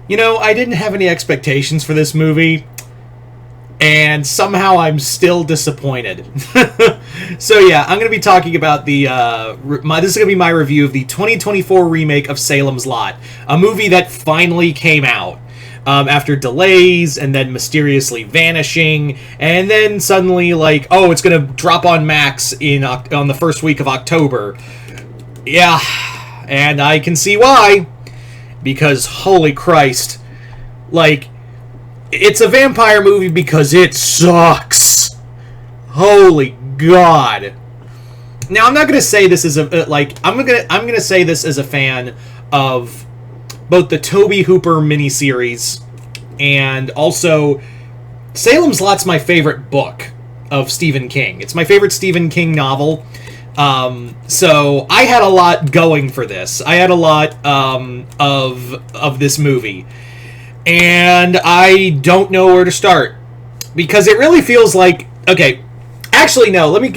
You know, I didn't have any expectations for this movie, and somehow I'm still disappointed. So yeah, I'm going to be talking about the this is going to be my review of the 2024 remake of Salem's Lot, a movie that finally came out after delays and then mysteriously vanishing, and then suddenly like, oh, it's going to drop on Max on the first week of October. Yeah, and I can see why, because holy Christ, like, it's a vampire movie because it sucks. Holy God. Now, I'm not going to say this as a I'm going to say this as a fan of both the Tobe Hooper miniseries and also Salem's Lot's my favorite book of Stephen King. It's my favorite Stephen King novel. So I had a lot going for this. I had a lot of this movie. And I don't know where to start, because it really feels like, okay, actually no, let me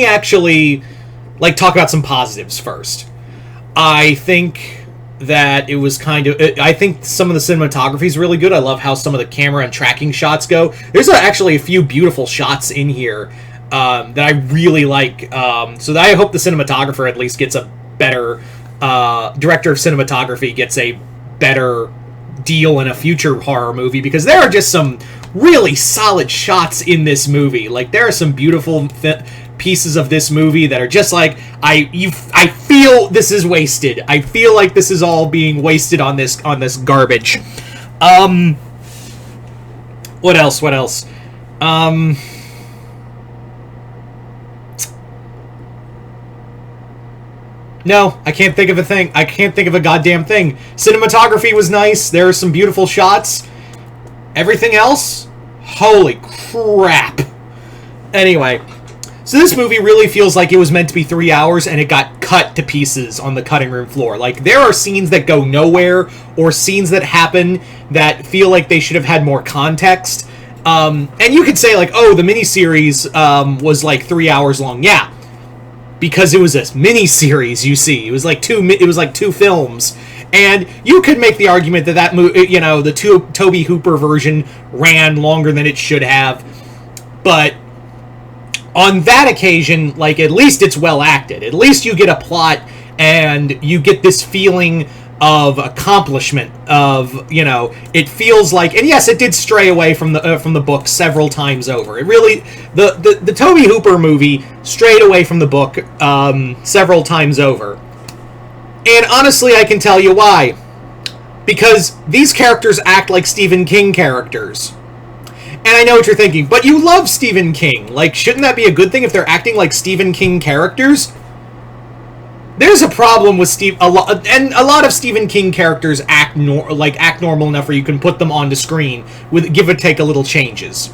actually like talk about some positives first. I think that it was I think some of the cinematography is really good. I love how some of the camera and tracking shots go. There's actually a few beautiful shots in here that I really like. So I hope the cinematographer at least gets a better director of cinematography gets a better deal in a future horror movie, because there are just some really solid shots in this movie. Like, there are some beautiful pieces of this movie that are just like, I feel this is wasted. I feel like this is all being wasted on this garbage. What else? No, I can't think of a thing. I can't think of a goddamn thing. Cinematography was nice. There are some beautiful shots. Everything else? Holy crap. Anyway, so this movie really feels like it was meant to be 3 hours and it got cut to pieces on the cutting room floor. Like, there are scenes that go nowhere, or scenes that happen that feel like they should have had more context. And you could say, like, oh, the miniseries was like 3 hours long. Yeah. Because it was a mini-series, you see. It was like two films. And you could make the argument that the Tobe Hooper version ran longer than it should have. But on that occasion, like, at least it's well acted. At least you get a plot and you get this feeling of accomplishment, of, it feels like, and yes, it did stray away from the book several times over. It really, the Tobe Hooper movie strayed away from the book several times over. And honestly, I can tell you why. Because these characters act like Stephen King characters. And I know what you're thinking, but you love Stephen King. Like, shouldn't that be a good thing if they're acting like Stephen King characters? There's a problem with a lot of Stephen King characters act normal enough where you can put them onto screen with give or take a little changes.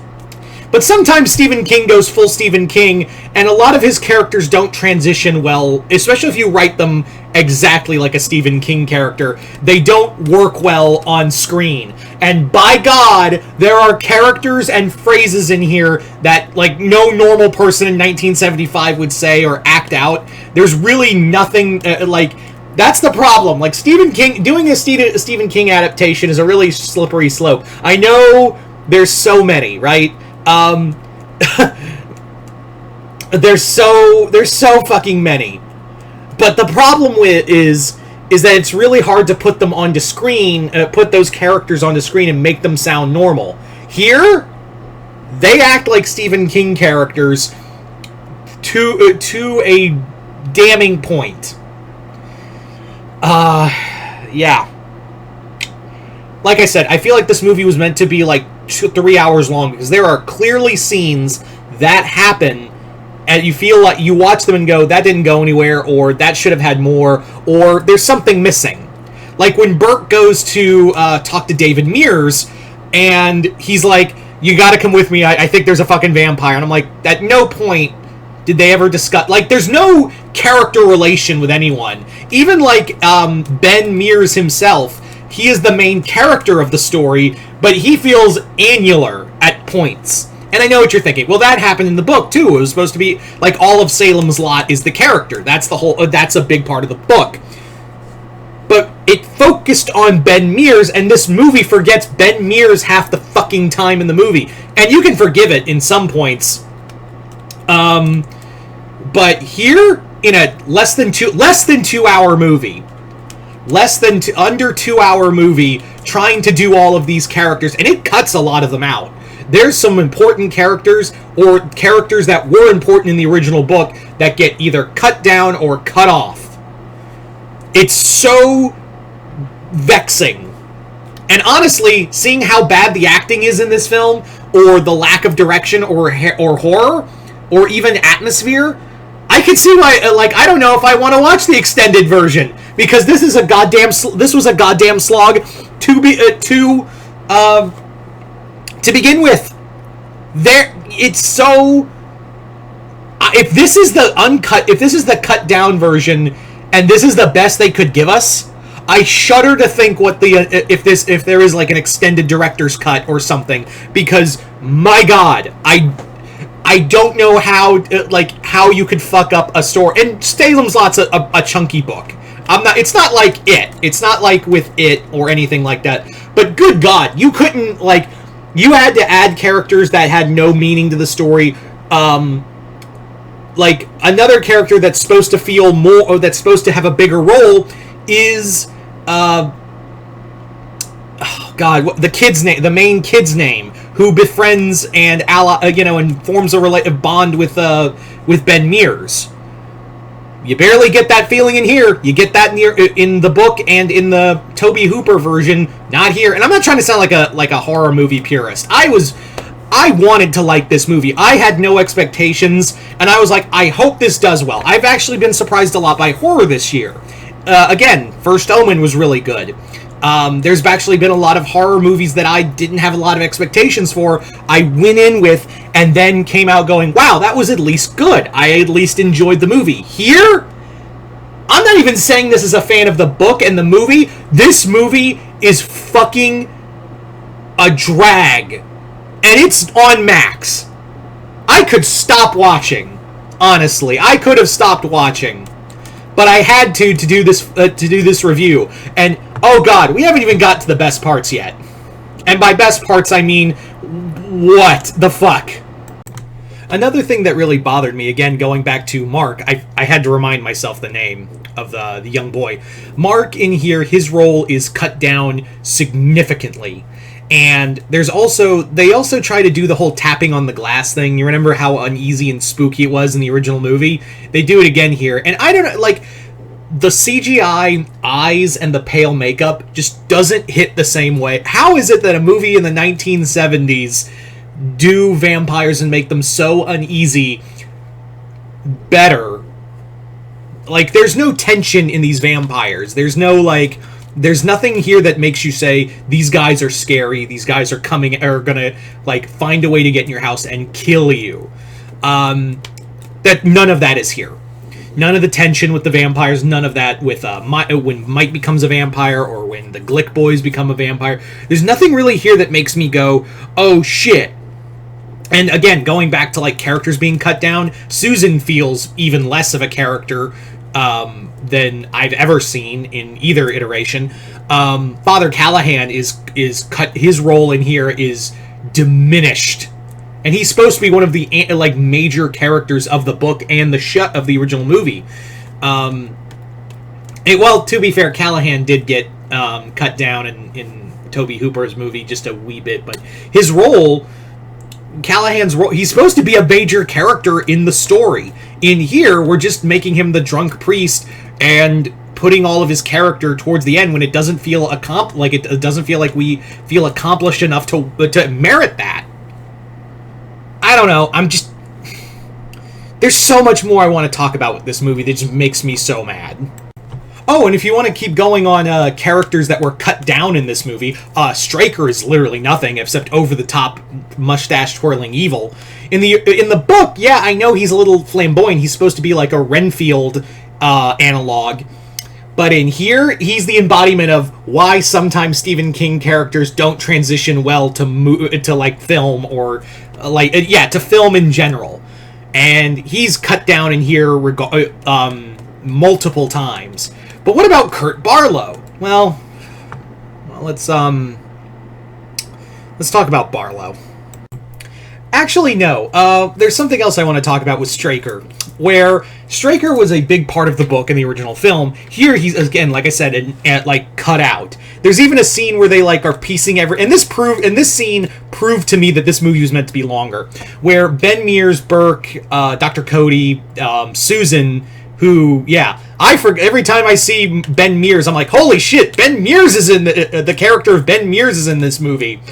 But sometimes Stephen King goes full Stephen King, and a lot of his characters don't transition well, especially if you write them exactly like a Stephen King character. They don't work well on screen. And by God, there are characters and phrases in here that, like, no normal person in 1975 would say or act out. There's really nothing, that's the problem. Like, Stephen King, doing a Stephen King adaptation is a really slippery slope. I know there's so many, right? There's so fucking many. But the problem is that it's really hard to put them onto screen, put those characters onto screen and make them sound normal. Here, they act like Stephen King characters to a damning point. Yeah. Like I said, I feel like this movie was meant to be like 3 hours long, because there are clearly scenes that happen and you feel like you watch them and go, that didn't go anywhere, or that should have had more, or there's something missing. Like when Burke goes to talk to David Mears, and he's like, you gotta come with me, I think there's a fucking vampire. And I'm like, at no point did they ever discuss, like, there's no character relation with anyone. Even like Ben Mears himself, he is the main character of the story, but he feels annular at points. And I know what you're thinking. Well, that happened in the book, too. It was supposed to be, like, all of Salem's Lot is the character. That's a big part of the book. But it focused on Ben Mears, and this movie forgets Ben Mears half the fucking time in the movie. And you can forgive it in some points. But here, in a less than 2 hour movie, under 2 hour movie, trying to do all of these characters, and it cuts a lot of them out. There's some important characters, or characters that were important in the original book, that get either cut down or cut off. It's so vexing. And honestly, seeing how bad the acting is in this film, or the lack of direction, or horror, or even atmosphere, I can see why. I don't know if I want to watch the extended version, because this was a goddamn slog to begin with. It's so. If this is the cut down version, and this is the best they could give us, I shudder to think what if there is like an extended director's cut or something, because my God, I don't know how you could fuck up a story. And Salem's Lot's a chunky book. It's not like it. It's not like with it or anything like that. But good God, you couldn't you had to add characters that had no meaning to the story. Another character that's supposed to feel more, or that's supposed to have a bigger role, is the main kid's name, who befriends and and forms a bond with Ben Mears. You barely get that feeling in here. You get that in the book and in the Tobe Hooper version, not here. And I'm not trying to sound like a horror movie purist. I wanted to like this movie. I had no expectations, and I was like, I hope this does well. I've actually been surprised a lot by horror this year. Again, First Omen was really good. There's actually been a lot of horror movies that I didn't have a lot of expectations for. I went in with, and then came out going, wow, that was at least good. I at least enjoyed the movie. Here, I'm not even saying this as a fan of the book and the movie. This movie is fucking a drag. And it's on Max. I could stop watching. Honestly, I could have stopped watching. But I had to do this review. And oh God, we haven't even got to the best parts yet. And by best parts, I mean, what the fuck? Another thing that really bothered me, again, going back to Mark, I had to remind myself the name of the young boy. Mark in here, his role is cut down significantly. And they also try to do the whole tapping on the glass thing. You remember how uneasy and spooky it was in the original movie? They do it again here. And I don't know, the CGI eyes and the pale makeup just doesn't hit the same way. How is it that a movie in the 1970s do vampires and make them so uneasy better? There's no tension in these vampires. There's nothing here that makes you say, these guys are scary, these guys are gonna, find a way to get in your house and kill you. That none of that is here. None of the tension with the vampires, none of that with when Mike becomes a vampire, or when the Glick boys become a vampire. There's nothing really here that makes me go, oh shit. And again, going back to characters being cut down, Susan feels even less of a character than I've ever seen in either iteration. Father Callahan is cut. His role in here is diminished, and he's supposed to be one of the major characters of the book and of the original movie. To be fair, Callahan did get cut down in Tobe Hooper's movie just a wee bit, but his role, Callahan's role, he's supposed to be a major character in the story. In here, we're just making him the drunk priest and putting all of his character towards the end when it doesn't feel it doesn't feel like we feel accomplished enough to merit that. I don't know. There's so much more I want to talk about with this movie that just makes me so mad. Oh, and if you want to keep going on characters that were cut down in this movie, Straker is literally nothing except over-the-top, mustache-twirling evil. In the book, yeah, I know he's a little flamboyant. He's supposed to be like a Renfield analog. But in here, he's the embodiment of why sometimes Stephen King characters don't transition well to film, or to film in general. And he's cut down in here multiple times. But what about Kurt Barlow? well, let's talk about Barlow. Actually, no. There's something else I want to talk about with Straker, where Straker was a big part of the book in the original film. Here, he's, again, like I said, like, cut out. There's even a scene where they, like, are piecing and this scene proved to me that this movie was meant to be longer, where Ben Mears, Burke, Dr. Cody, Susan, who, yeah, every time I see Ben Mears, I'm like, holy shit, Ben Mears is in the character of Ben Mears is in this movie.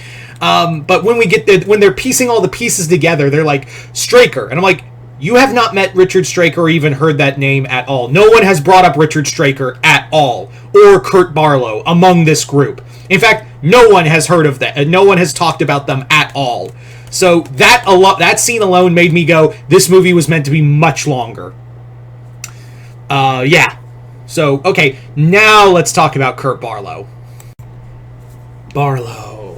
But when they're piecing all the pieces together, they're like, Straker. And I'm like, you have not met Richard Straker or even heard that name at all. No one has brought up Richard Straker at all. Or Kurt Barlow among this group. In fact, no one has heard of that. No one has talked about them at all. So that scene alone made me go, this movie was meant to be much longer. Yeah. So, okay, now let's talk about Kurt Barlow. Barlow.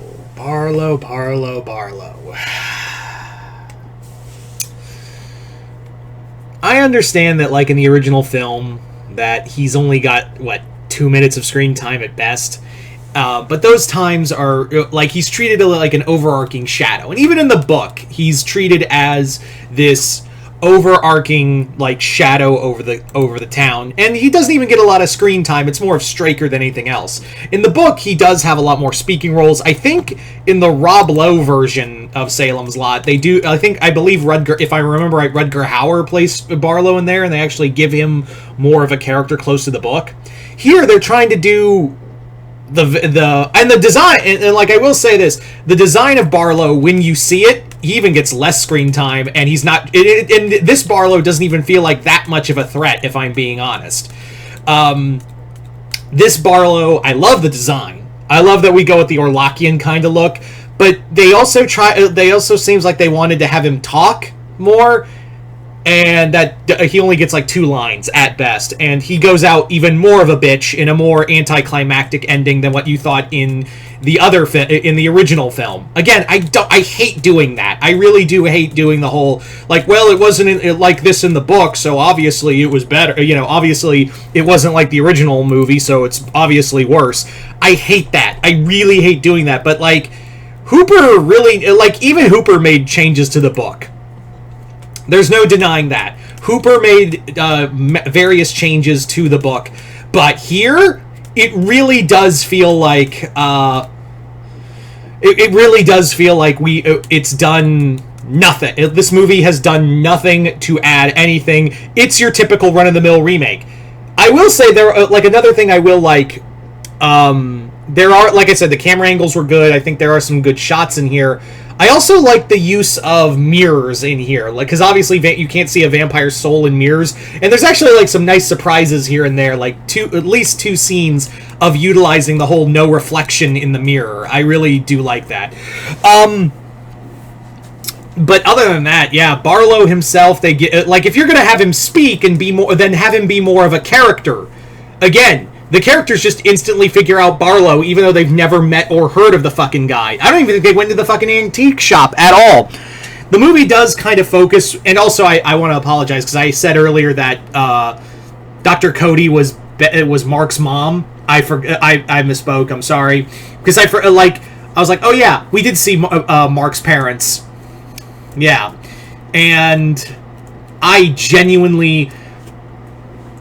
I understand that, like, in the original film, that he's only got, 2 minutes of screen time at best. But those times are, like, he's treated like an overarching shadow. And even in the book, he's treated as this overarching, like, shadow over the town, and he doesn't even get a lot of screen time. It's more of Straker than anything else. In the book, he does have a lot more speaking roles. I think in the Rob Lowe version of Salem's Lot, they do. I believe Rutger, if I remember right, Rutger Hauer plays Barlow in there, and they actually give him more of a character close to the book. Here, they're trying to do the design, and like, I will say this, the design of Barlow, when you see it, he even gets less screen time, and he's not, and this Barlow doesn't even feel like that much of a threat, if I'm being honest. This Barlow, I love the design. I love that we go with the Orlockian kind of look, but they also seems like they wanted to have him talk more, and that he only gets like 2 lines at best, and he goes out even more of a bitch in a more anticlimactic ending than what you thought in the original film. Again, I hate doing that. I really do hate doing the whole, like, well, it wasn't like this in the book, so obviously it was better. Obviously it wasn't like the original movie, so it's obviously worse. I hate that. I really hate doing that. But, like, Hooper really, like, even Hooper made changes to the book. There's no denying that. Hooper made various changes to the book, but here it really does feel like it really does feel like it's done nothing. This movie has done nothing to add anything. It's your typical run-of-the-mill remake. I will say like, another thing I will like. There are, like I said, the camera angles were good. I think there are some good shots in here. I also like the use of mirrors in here, like, because obviously you can't see a vampire's soul in mirrors, and there's actually, like, some nice surprises here and there, like at least 2 scenes of utilizing the whole no reflection in the mirror. I really do like that. But other than that, yeah, Barlow himself, they get, like, if you're gonna have him speak and be more, then have him be more of a character. Again, the characters just instantly figure out Barlow, even though they've never met or heard of the fucking guy. I don't even think they went to the fucking antique shop at all. The movie does kind of focus, and also I want to apologize, because I said earlier that Dr. Cody was Mark's mom. I misspoke, I'm sorry. Because I was like, oh yeah, we did see Mark's parents. Yeah. And I genuinely,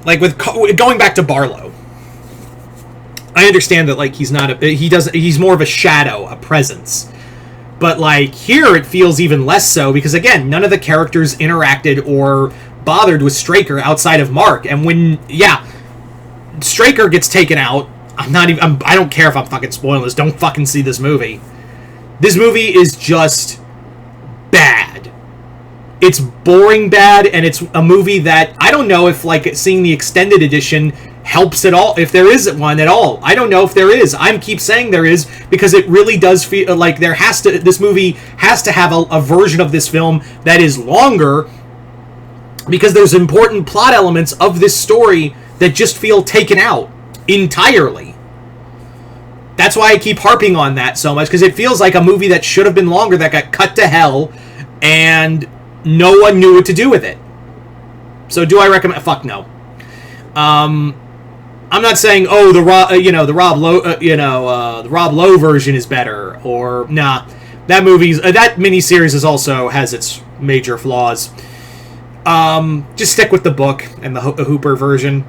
like, with going back to Barlow, I understand that, like, he's more of a shadow, a presence. But, like, here it feels even less so, because, again, none of the characters interacted or bothered with Straker outside of Mark. And when, yeah, Straker gets taken out, I don't care if I'm fucking spoiling this, don't fucking see this movie. This movie is just bad. It's boring bad, and it's a movie that, I don't know if, like, seeing the extended edition helps at all, if there is one at all. I don't know if there is. I keep saying there is, because it really does feel like this movie has to have a version of this film that is longer, because there's important plot elements of this story that just feel taken out entirely. That's why I keep harping on that so much, because it feels like a movie that should have been longer, that got cut to hell, and no one knew what to do with it. So do I recommend? Fuck no. I'm not saying, oh, the Rob Lowe version is better, or nah. That miniseries is also has its major flaws. Just stick with the book and the Hooper version.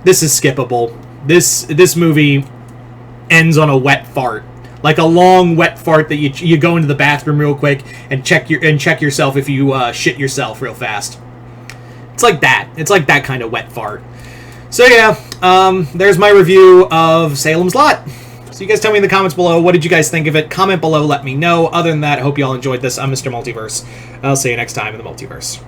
This is skippable. This movie ends on a wet fart, like a long wet fart that you go into the bathroom real quick and check yourself if you shit yourself real fast. It's like that. It's like that kind of wet fart. So yeah, there's my review of Salem's Lot. So you guys tell me in the comments below, what did you guys think of it? Comment below, let me know. Other than that, I hope you all enjoyed this. I'm Mr. Multiverse. I'll see you next time in the Multiverse.